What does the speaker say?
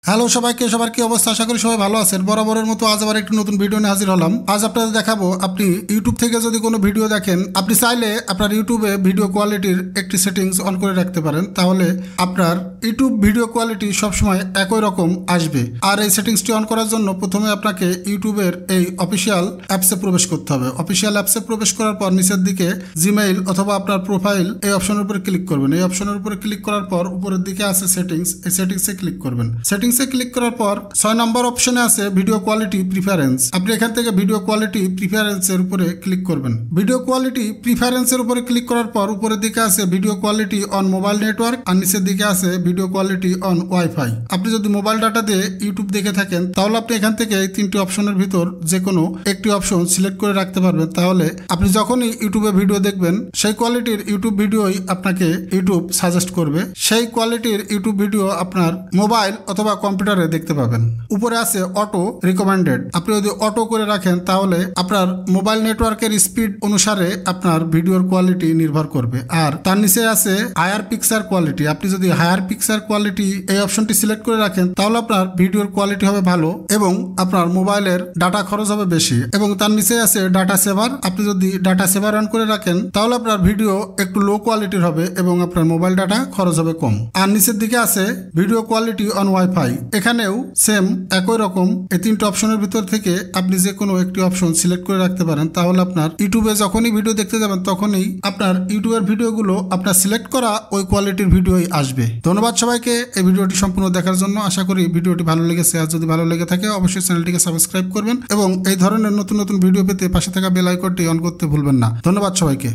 Hello সবাইকে, সবার কি অবস্থা? আশা করি সবাই ভালো আছেন। বরাবরের মতো আজ আবার একটি নতুন ভিডিও নিয়ে হাজির হলাম। আজ আপনাদের দেখাবো, আপনি ইউটিউব থেকে যদি কোনো ভিডিও দেখেন, আপনি চাইলে আপনার ইউটিউবে ভিডিও কোয়ালিটির একটি সেটিংস অন করে রাখতে পারেন। তাহলে আপনার ইউটিউব ভিডিও কোয়ালিটি সবসময় একই রকম আসবে। আর এই সেটিংসটি অন করার জন্য প্রথমে আপনাকে ইউটিউবের এই অফিসিয়াল অ্যাপসে প্রবেশ করতে হবে। অফিসিয়াল অ্যাপসে প্রবেশ করার পর নিচের দিকে জিমেইল অথবা আপনার প্রোফাইল এই অপশনের উপরে ক্লিক করবেন। এই অপশনের উপরে ক্লিক করার পর উপরের দিকে আছে সেটিংস, এই সেটিংসে ক্লিক করবেন। সেটিংসে ক্লিক করার পর 6 নম্বর অপশনে আছে ভিডিও কোয়ালিটি প্রিফারেন্স। আপনি এখান থেকে ভিডিও কোয়ালিটি প্রিফারেন্সের উপরে ক্লিক করবেন। ভিডিও কোয়ালিটি প্রিফারেন্সের উপরে ক্লিক করার পর উপরের দিকে আছে video quality on mobile network, আর নিচের দিকে আছে ভিডিও কোয়ালিটি অন ওয়াইফাই। আপনি যদি মোবাইল ডাটা দিয়ে ইউটিউব দেখে থাকেন, তাহলে আপনি এখান থেকে এই 3টি অপশনের ভিতর যে কোনো একটি অপশন সিলেক্ট করে রাখতে পারবেন। তাহলে আপনি যখনই ইউটিউবে ভিডিও দেখবেন, সেই কোয়ালিটির ইউটিউব ভিডিওই আপনাকে ইউটিউব সাজেস্ট করবে। সেই কোয়ালিটির ইউটিউব ভিডিও আপনার মোবাইল অথবা কম্পিউটারে দেখতে পাবেন। উপরে আছে অটো রিকমেন্ডেড। আপনি যদি অটো করে রাখেন, তাহলে আপনার মোবাইল নেটওয়ার্কের স্পিড অনুসারে আপনার ভিডিওর কোয়ালিটি নির্ভর করবে। আর তার নিচে আছে হায়ার পিকচার কোয়ালিটি। আপনি যদি হায়ার পিকচার কোয়ালিটি এই অপশনটি সিলেক্ট করে রাখেন, তাহলে আপনার ভিডিওর কোয়ালিটি হবে ভালো এবং আপনার মোবাইলের ডাটা খরচ হবে বেশি। এবং তার নিচে আছে ডাটা সেভার। আপনি যদি ডাটা সেভার অন করে রাখেন, তাহলে আপনার ভিডিও একটু লো কোয়ালিটির হবে এবং আপনার মোবাইল ডাটা খরচ হবে কম। আর নিচের দিকে আছে ভিডিও কোয়ালিটি অন ওয়াইফাই। এখানেও সেম একই রকম এই 3টি অপশনের ভিতর থেকে আপনি যে কোনো একটি অপশন সিলেক্ট করে রাখতে পারেন। তাহলে আপনার ইউটিউবে যখনই ভিডিও দেখতে যাবেন, তখনই আপনার ইউটিউবের ভিডিওগুলো আপনার সিলেক্ট করা ওই কোয়ালিটির ভিডিওই আসবে। ধন্যবাদ সবাইকে এই ভিডিওটি সম্পূর্ণ দেখার জন্য। আশা করি ভিডিওটি ভালো লেগেছে। আর যদি ভালো লেগে থাকে, অবশ্যই চ্যানেলটিকে সাবস্ক্রাইব করবেন এবং এই ধরনের নতুন নতুন ভিডিও পেতে পাশে থাকা বেল আইকনটি অন করতে ভুলবেন না। ধন্যবাদ সবাইকে।